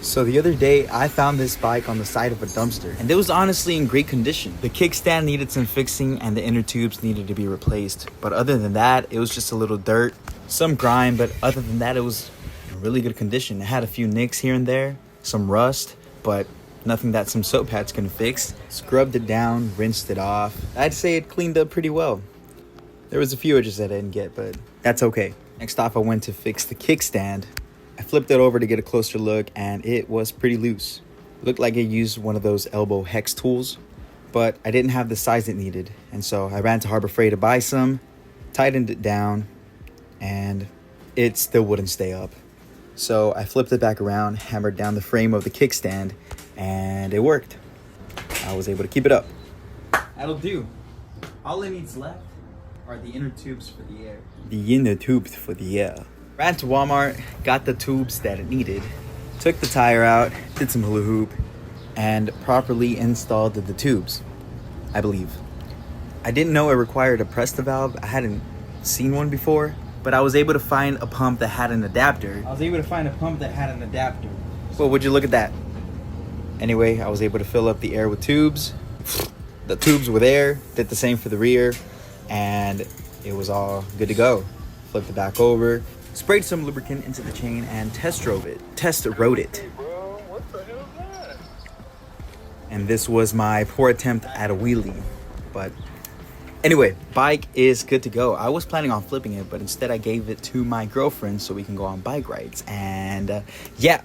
So the other day, I found this bike on the side of a dumpster, and it was honestly in great condition. The kickstand needed some fixing, and the inner tubes needed to be replaced. But other than that, it was just a little dirt, some grime, but other than that, it was in really good condition. It had a few nicks here and there, some rust, but nothing that some soap pads can fix. Scrubbed it down, rinsed it off. I'd say it cleaned up pretty well. There was a few edges that I didn't get, but that's okay. Next off, I went to fix the kickstand. I flipped it over to get a closer look, and it was pretty loose. Looked like it used one of those elbow hex tools, but I didn't have the size it needed, and so I ran to Harbor Freight to buy some, tightened it down, and it still wouldn't stay up. So I flipped it back around, hammered down the frame of the kickstand, and it worked. I was able to keep it up. That'll do. All it needs left are the inner tubes for the air. The inner tubes for the air. Ran to Walmart, got the tubes that it needed, took the tire out, did some hula hoop, and properly installed the tubes, I believe. I didn't know it required a press the valve. I hadn't seen one before, but I was able to find a pump that had an adapter. Well, would you look at that? Anyway, I was able to fill up the air with tubes. The tubes were there, did the same for the rear, and it was all good to go. Flipped it back over, sprayed some lubricant into the chain, and test rode it. Hey, bro, what the hell is that? And this was my poor attempt at a wheelie. But anyway, bike is good to go. I was planning on flipping it, but instead I gave it to my girlfriend so we can go on bike rides. And yeah.